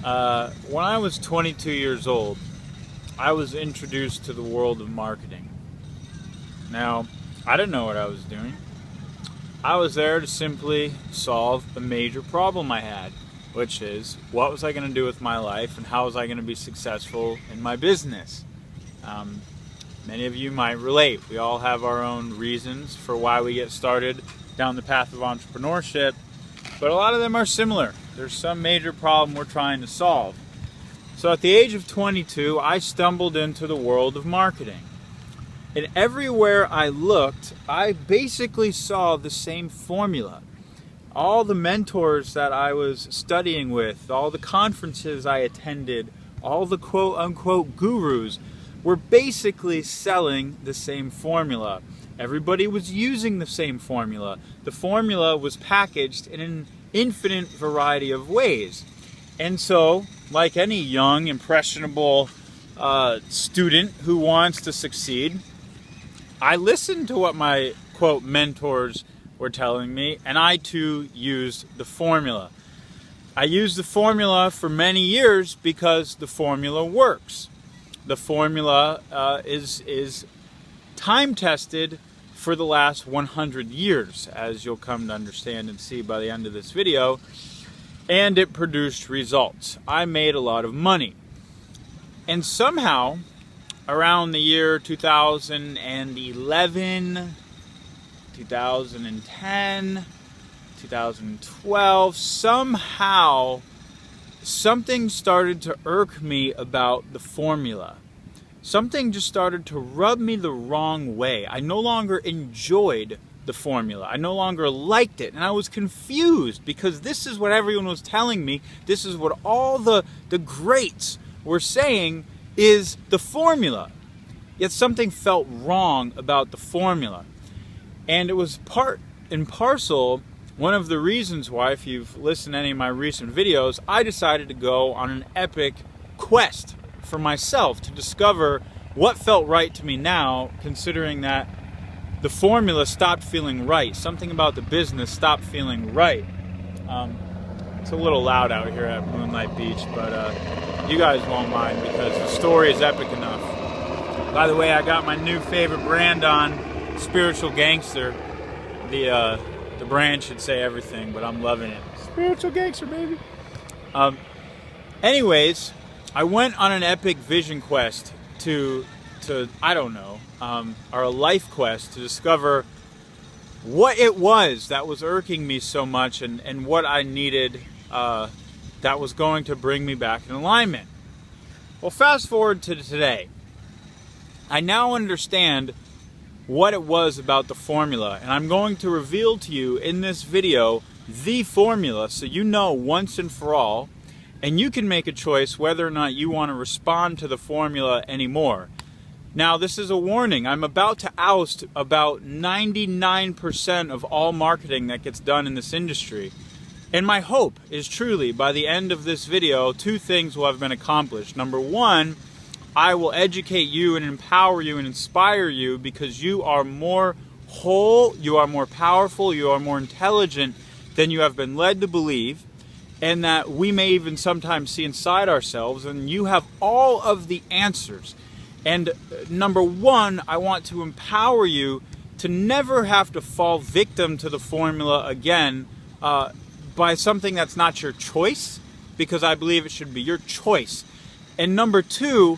When I was 22 years old, I was introduced to the world of marketing. Now, I didn't know what I was doing. I was there to simply solve a major problem I had, which is what was I going to do with my life and how was I going to be successful in my business. Many of you might relate. We all have our own reasons for why we get started down the path of entrepreneurship, but a lot of them are similar. There's some major problem we're trying to solve. So at the age of 22, I stumbled into the world of marketing. And everywhere I looked, I basically saw the same formula. All the mentors that I was studying with, all the conferences I attended, all the quote-unquote gurus were basically selling the same formula. Everybody was using the same formula. The formula was packaged in an infinite variety of ways. And so, like any young, impressionable student who wants to succeed, I listened to what my, quote, mentors were telling me, and I too used the formula. I used the formula for many years because the formula works. The formula is time-tested for the last 100 years, as you'll come to understand and see by the end of this video, and it produced results. I made a lot of money. And somehow, around the year 2011, 2010, 2012, somehow something started to irk me about the formula. Something just started to rub me the wrong way. I no longer enjoyed the formula. I no longer liked it. And I was confused because this is what everyone was telling me. This is what all the greats were saying is the formula. Yet something felt wrong about the formula. And it was part and parcel one of the reasons why, if you've listened to any of my recent videos, I decided to go on an epic quest for myself to discover what felt right to me now, considering that the formula stopped feeling right. Something about the business stopped feeling right. It's a little loud out here at Moonlight Beach, but you guys won't mind because the story is epic enough. By the way, I got my new favorite brand on, Spiritual Gangster. The brand should say everything, but I'm loving it. Spiritual Gangster, baby. Anyways, I went on an epic vision quest to I don't know, or a life quest to discover what it was that was irking me so much and what I needed that was going to bring me back in alignment. Well, fast forward to today. I now understand what it was about the formula, and I'm going to reveal to you in this video the formula so you know once and for all, and you can make a choice whether or not you want to respond to the formula anymore. Now, this is a warning. I'm about to oust about 99% of all marketing that gets done in this industry. And my hope is truly, by the end of this video, two things will have been accomplished. Number one, I will educate you and empower you and inspire you because you are more whole, you are more powerful, you are more intelligent than you have been led to believe, and that we may even sometimes see inside ourselves, and you have all of the answers. And number one, I want to empower you to never have to fall victim to the formula again by something that's not your choice, because I believe it should be your choice. And number two,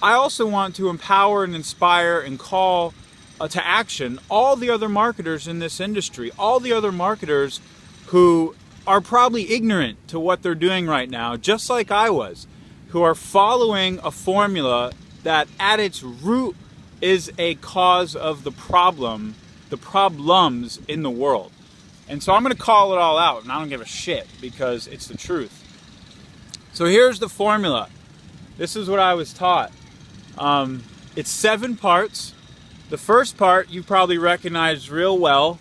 I also want to empower and inspire and call to action all the other marketers in this industry, all the other marketers who are probably ignorant to what they're doing right now, just like I was, who are following a formula that at its root is a cause of the problems in the world. And so I'm going to call it all out, and I don't give a shit because it's the truth. So here's the formula. This is what I was taught. It's 7 parts. The first part you probably recognize real well.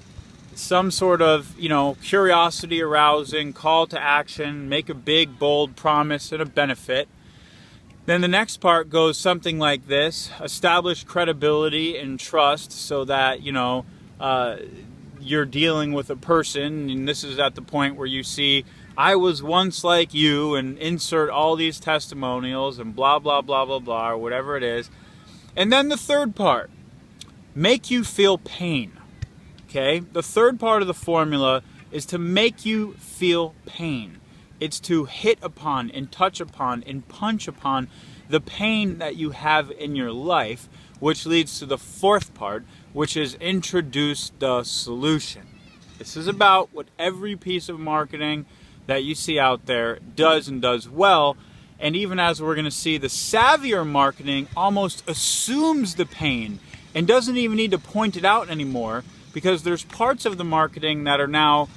Some sort of, curiosity arousing, call to action, make a big, bold promise and a benefit. Then the next part goes something like this: establish credibility and trust so that, you're dealing with a person, and this is at the point where you see I was once like you, and insert all these testimonials and blah, blah, blah, blah, blah, or whatever it is. And then the third part, make you feel pain. Okay? The third part of the formula is to make you feel pain. It's to hit upon and touch upon and punch upon the pain that you have in your life, which leads to the fourth part, which is introduce the solution. This is about what every piece of marketing that you see out there does and does well. And even as we're going to see, the savvier marketing almost assumes the pain and doesn't even need to point it out anymore, because there's parts of the marketing that are now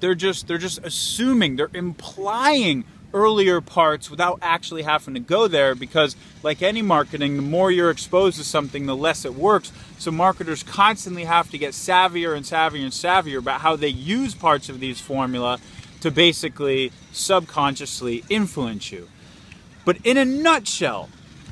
they're just assuming, they're implying earlier parts without actually having to go there, because like any marketing, the more you're exposed to something, the less it works. So marketers constantly have to get savvier and savvier and savvier about how they use parts of these formula to basically subconsciously influence you. But in a nutshell,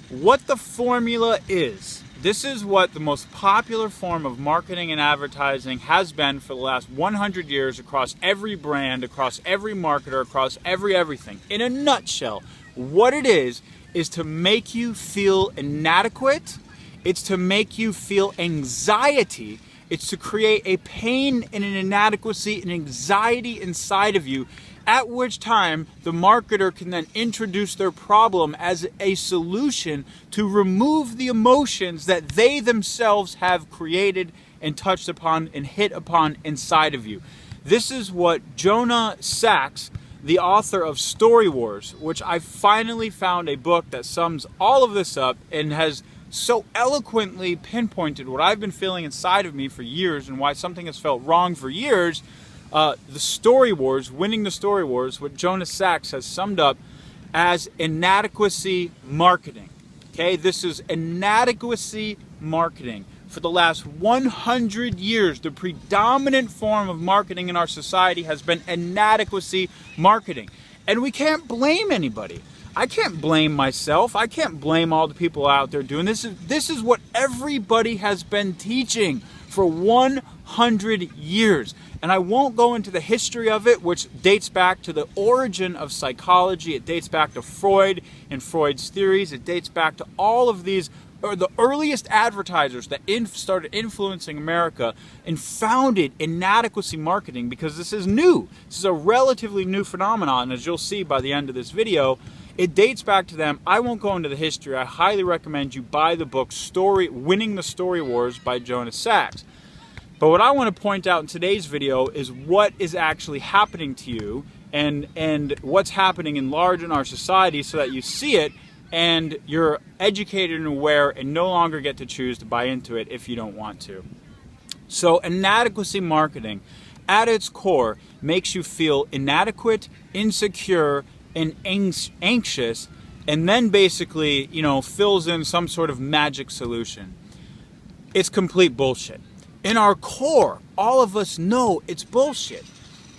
what the formula is, this is what the most popular form of marketing and advertising has been for the last 100 years across every brand, across every marketer, across everything. In a nutshell, what it is to make you feel inadequate. It's to make you feel anxiety. It's to create a pain and an inadequacy and anxiety inside of you, at which time the marketer can then introduce their problem as a solution to remove the emotions that they themselves have created and touched upon and hit upon inside of you. This is what Jonah Sachs, the author of Story Wars, which I finally found a book that sums all of this up and has so eloquently pinpointed what I've been feeling inside of me for years and why something has felt wrong for years. The Story Wars, winning the Story Wars, what Jonah Sachs has summed up as inadequacy marketing. Okay, this is inadequacy marketing. For the last 100 years, the predominant form of marketing in our society has been inadequacy marketing. And we can't blame anybody. I can't blame myself. I can't blame all the people out there doing this. This is what everybody has been teaching for 100 years. And I won't go into the history of it, which dates back to the origin of psychology. It dates back to Freud and Freud's theories. It dates back to all of these, or the earliest advertisers that started influencing America and founded inadequacy marketing, because this is new. This is a relatively new phenomenon, as you'll see by the end of this video. It dates back to them. I won't go into the history. I highly recommend you buy the book Winning the Story Wars by Jonah Sachs. But what I want to point out in today's video is what is actually happening to you and what's happening in large in our society, so that you see it and you're educated and aware and no longer get to choose to buy into it if you don't want to. So inadequacy marketing at its core makes you feel inadequate, insecure, and anxious, and then basically, fills in some sort of magic solution. It's complete bullshit. In our core, all of us know it's bullshit.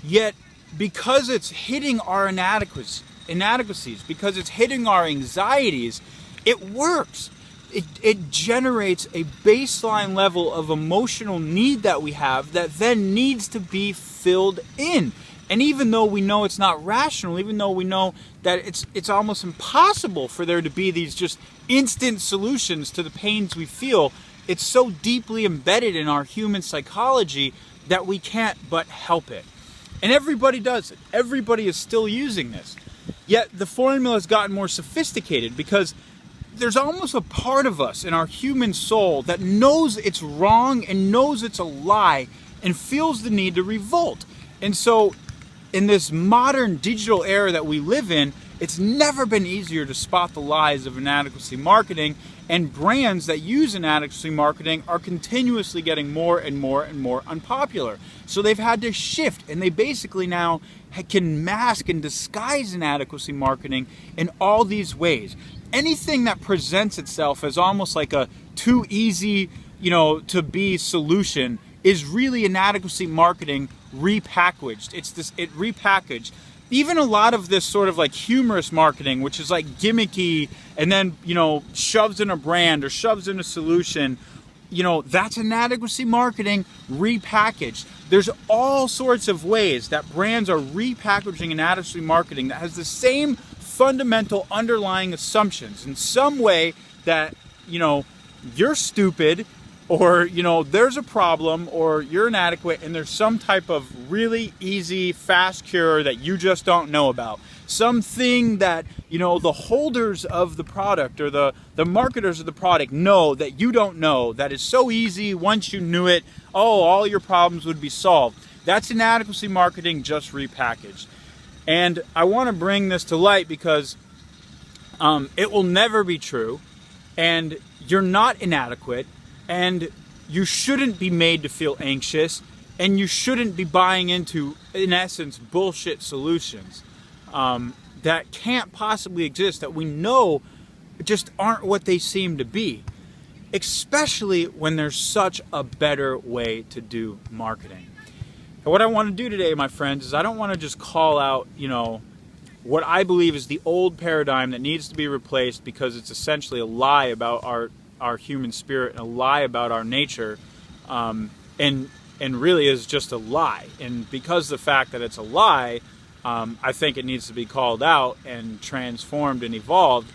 Yet, because it's hitting our inadequacies, because it's hitting our anxieties, it works. It generates a baseline level of emotional need that we have that then needs to be filled in. And even though we know it's not rational, even though we know that it's almost impossible for there to be these just instant solutions to the pains we feel, it's so deeply embedded in our human psychology that we can't but help it. And everybody does it. Everybody is still using this. Yet the formula has gotten more sophisticated, because there's almost a part of us in our human soul that knows it's wrong and knows it's a lie and feels the need to revolt. And so in this modern digital era that we live in, it's never been easier to spot the lies of inadequacy marketing, and brands that use inadequacy marketing are continuously getting more and more and more unpopular. So they've had to shift, and they basically now can mask and disguise inadequacy marketing in all these ways. Anything that presents itself as almost like a too easy, to be solution is really inadequacy marketing repackaged. It repackaged. Even a lot of this sort of like humorous marketing, which is like gimmicky and then, shoves in a brand or shoves in a solution, that's inadequacy marketing repackaged. There's all sorts of ways that brands are repackaging inadequacy marketing that has the same fundamental underlying assumptions in some way that, you're stupid, or, there's a problem, or you're inadequate, and there's some type of really easy, fast cure that you just don't know about. Something that, the holders of the product or the marketers of the product know that you don't know, that is so easy. Once you knew it, all your problems would be solved. That's inadequacy marketing just repackaged. And I want to bring this to light because it will never be true, and you're not inadequate, and you shouldn't be made to feel anxious, and you shouldn't be buying into, in essence, bullshit solutions that can't possibly exist, that we know just aren't what they seem to be, especially when there's such a better way to do marketing. And what I want to do today, my friends, is I don't want to just call out, what I believe is the old paradigm that needs to be replaced because it's essentially a lie about our human spirit and a lie about our nature, and really is just a lie. And because of the fact that it's a lie, I think it needs to be called out and transformed and evolved.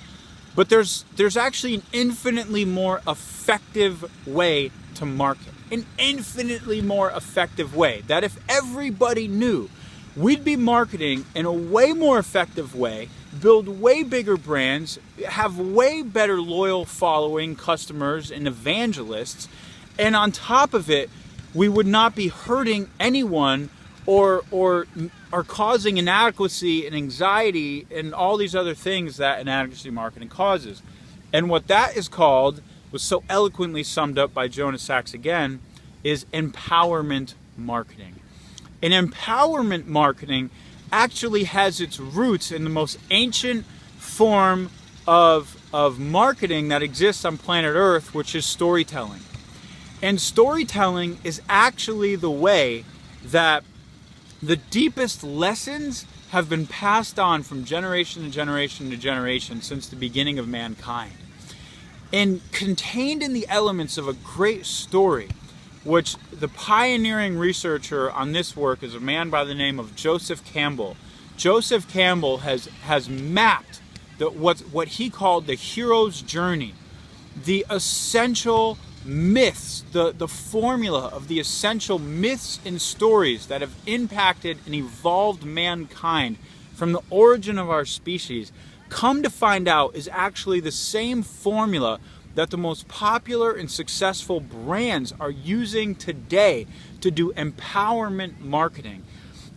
But there's actually an infinitely more effective way to market. An infinitely more effective way that if everybody knew, we'd be marketing in a way more effective way, build way bigger brands, have way better loyal following customers and evangelists, and on top of it, we would not be hurting anyone or causing inadequacy and anxiety and all these other things that inadequacy marketing causes. And what that is called was so eloquently summed up by Jonas Sachs again, is empowerment marketing. And empowerment marketing actually has its roots in the most ancient form of marketing that exists on planet Earth, which is storytelling. And storytelling is actually the way that the deepest lessons have been passed on from generation to generation to generation since the beginning of mankind. And contained in the elements of a great story, which the pioneering researcher on this work is a man by the name of Joseph Campbell. Joseph Campbell has mapped what he called the hero's journey, the essential myths, the formula of the essential myths and stories that have impacted and evolved mankind from the origin of our species, come to find out is actually the same formula that the most popular and successful brands are using today to do empowerment marketing.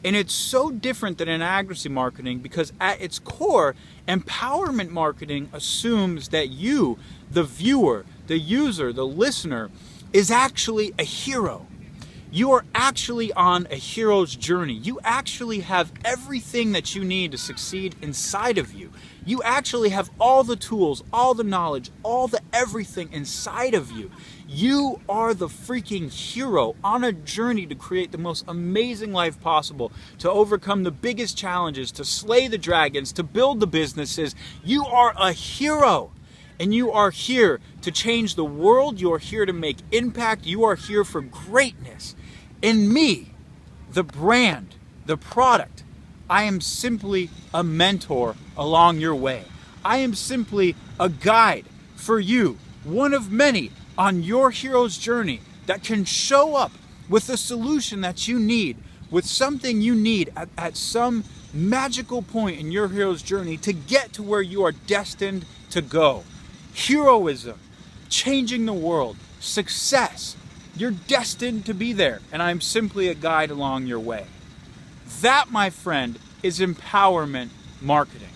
And it's so different than inadequacy marketing because at its core, empowerment marketing assumes that you, the viewer, the user, the listener, is actually a hero. You are actually on a hero's journey. You actually have everything that you need to succeed inside of you. You actually have all the tools, all the knowledge, all the everything inside of you. You are the freaking hero on a journey to create the most amazing life possible, to overcome the biggest challenges, to slay the dragons, to build the businesses. You are a hero. And you are here to change the world. You are here to make impact. You are here for greatness. In me, the brand, the product, I am simply a mentor along your way. I am simply a guide for you, one of many on your hero's journey that can show up with a solution that you need, with something you need at some magical point in your hero's journey to get to where you are destined to go. Heroism, changing the world, success. You're destined to be there, and I'm simply a guide along your way. That, my friend, is empowerment marketing.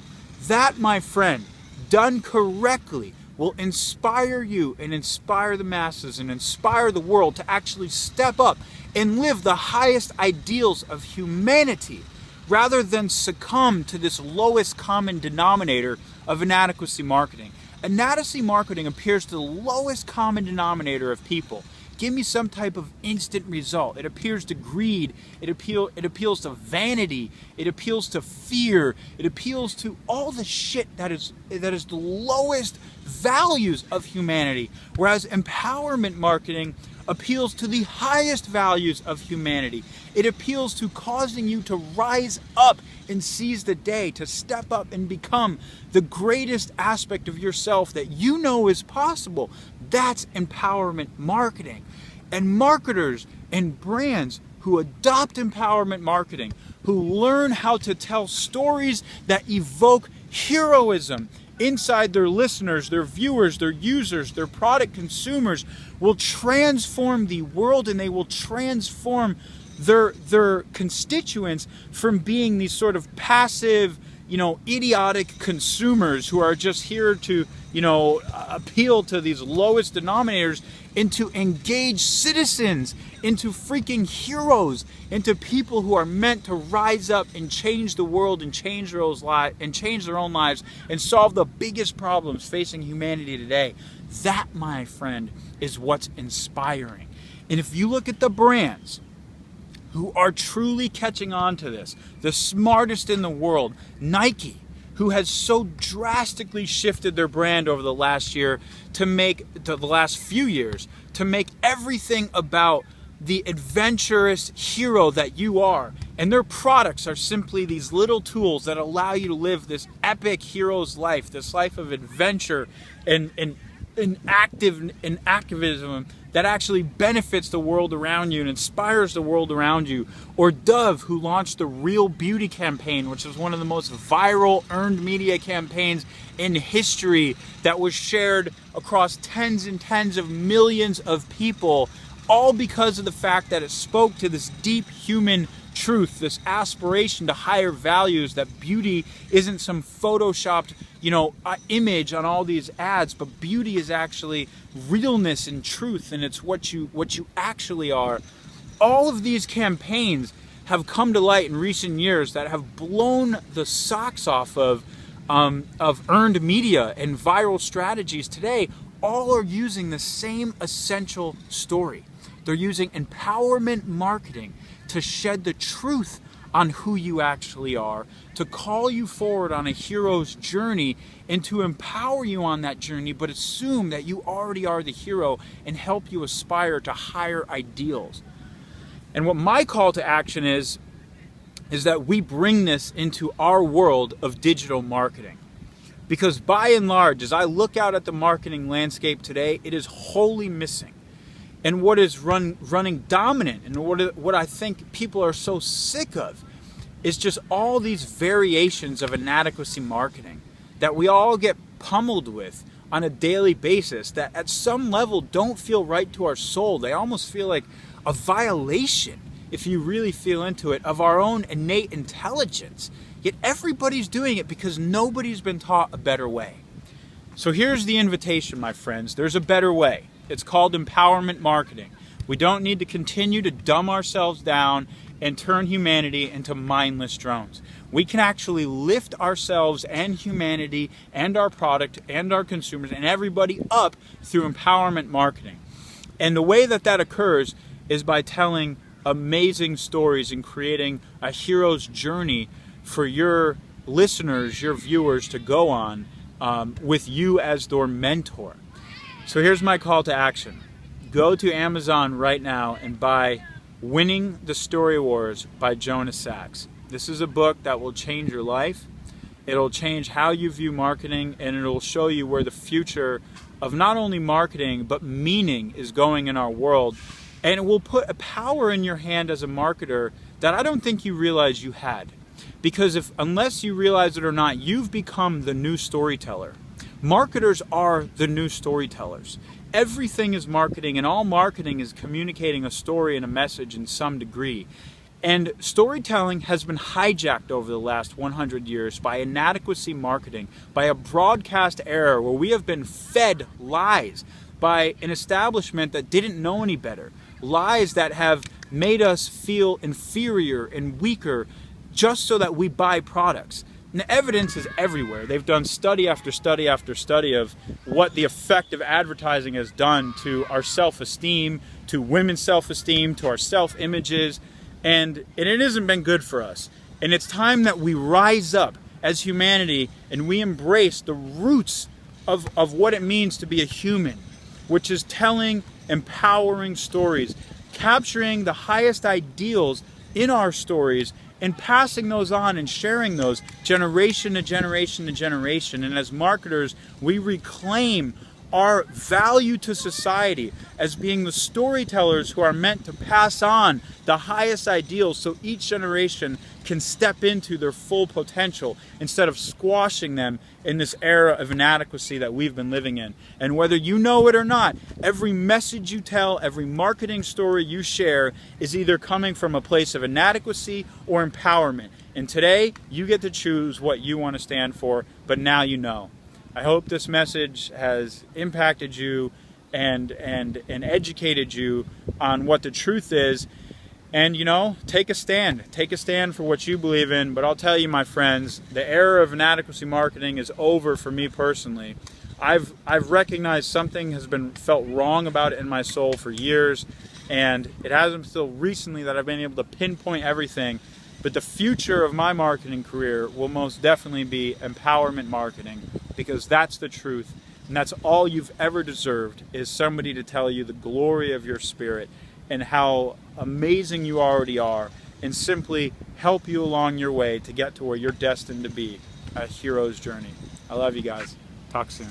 That, my friend, done correctly, will inspire you and inspire the masses and inspire the world to actually step up and live the highest ideals of humanity rather than succumb to this lowest common denominator of inadequacy marketing. Inadequacy marketing appears to the lowest common denominator of people. Give me some type of instant result. It appeals to greed. It appeals to vanity. It appeals to fear. It appeals to all the shit that is the lowest values of humanity. Whereas empowerment marketing appeals to the highest values of humanity. It appeals to causing you to rise up and seize the day, to step up and become the greatest aspect of yourself that you know is possible. That's empowerment marketing. And marketers and brands who adopt empowerment marketing, who learn how to tell stories that evoke heroism inside their listeners, their viewers, their users, their product consumers, will transform the world, and they will transform their constituents from being these sort of passive, idiotic consumers who are just here to, appeal to these lowest denominators, into engaged citizens, into freaking heroes, into people who are meant to rise up and change the world and change their own lives and solve the biggest problems facing humanity today. That, my friend, is what's inspiring. And if you look at the brands who are truly catching on to this, the smartest in the world, Nike, who has so drastically shifted their brand over the last few years to make everything about the adventurous hero that you are. And their products are simply these little tools that allow you to live this epic hero's life, this life of adventure and activism that actually benefits the world around you and inspires the world around you. Or Dove, who launched the Real Beauty campaign, which was one of the most viral earned media campaigns in history, that was shared across tens and tens of millions of people, all because of the fact that it spoke to this deep human truth, this aspiration to higher values, that beauty isn't some photoshopped image on all these ads, but beauty is actually realness and truth, and it's what you actually are. All of these campaigns have come to light in recent years that have blown the socks off of earned media and viral strategies today. All are using the same essential story. They're using empowerment marketing to shed the truth on who you actually are, to call you forward on a hero's journey, and to empower you on that journey, but assume that you already are the hero and help you aspire to higher ideals. And what my call to action is that we bring this into our world of digital marketing. Because by and large, as I look out at the marketing landscape today, it is wholly missing. And what is running dominant, and what I think people are so sick of, is just all these variations of inadequacy marketing that we all get pummeled with on a daily basis, that at some level don't feel right to our soul. They almost feel like a violation, if you really feel into it, of our own innate intelligence. Yet everybody's doing it because nobody's been taught a better way. So here's the invitation, my friends. There's a better way. It's called empowerment marketing. We don't need to continue to dumb ourselves down and turn humanity into mindless drones. We can actually lift ourselves and humanity and our product and our consumers and everybody up through empowerment marketing. And the way that occurs is by telling amazing stories and creating a hero's journey for your listeners, your viewers, to go on with you as their mentor. So here's my call to action. Go to Amazon right now and buy Winning the Story Wars by Jonas Sachs. This is a book that will change your life. It'll change how you view marketing, and it'll show you where the future of not only marketing but meaning is going in our world. And it will put a power in your hand as a marketer that I don't think you realize you had. Because unless you realize it or not, you've become the new storyteller. Marketers are the new storytellers. Everything is marketing, and all marketing is communicating a story and a message in some degree. And storytelling has been hijacked over the last 100 years by inadequacy marketing, by a broadcast era where we have been fed lies by an establishment that didn't know any better. Lies that have made us feel inferior and weaker just so that we buy products. And the evidence is everywhere. They've done study after study after study of what the effect of advertising has done to our self-esteem, to women's self-esteem, to our self-images, and it hasn't been good for us. And it's time that we rise up as humanity and we embrace the roots of what it means to be a human, which is telling empowering stories, capturing the highest ideals in our stories and passing those on and sharing those generation to generation to generation. And as marketers, we reclaim our value to society as being the storytellers who are meant to pass on the highest ideals so each generation can step into their full potential instead of squashing them in this era of inadequacy that we've been living in. And whether you know it or not, every message you tell, every marketing story you share is either coming from a place of inadequacy or empowerment. And today, you get to choose what you want to stand for, but now you know. I hope this message has impacted you and educated you on what the truth is. And, you know, take a stand. Take a stand for what you believe in. But I'll tell you, my friends, the era of inadequacy marketing is over for me personally. I've recognized something has been felt wrong about it in my soul for years. And it hasn't until recently that I've been able to pinpoint everything. But the future of my marketing career will most definitely be empowerment marketing, because that's the truth. And that's all you've ever deserved, is somebody to tell you the glory of your spirit and how amazing you already are, and simply help you along your way to get to where you're destined to be, a hero's journey. I love you guys. Talk soon.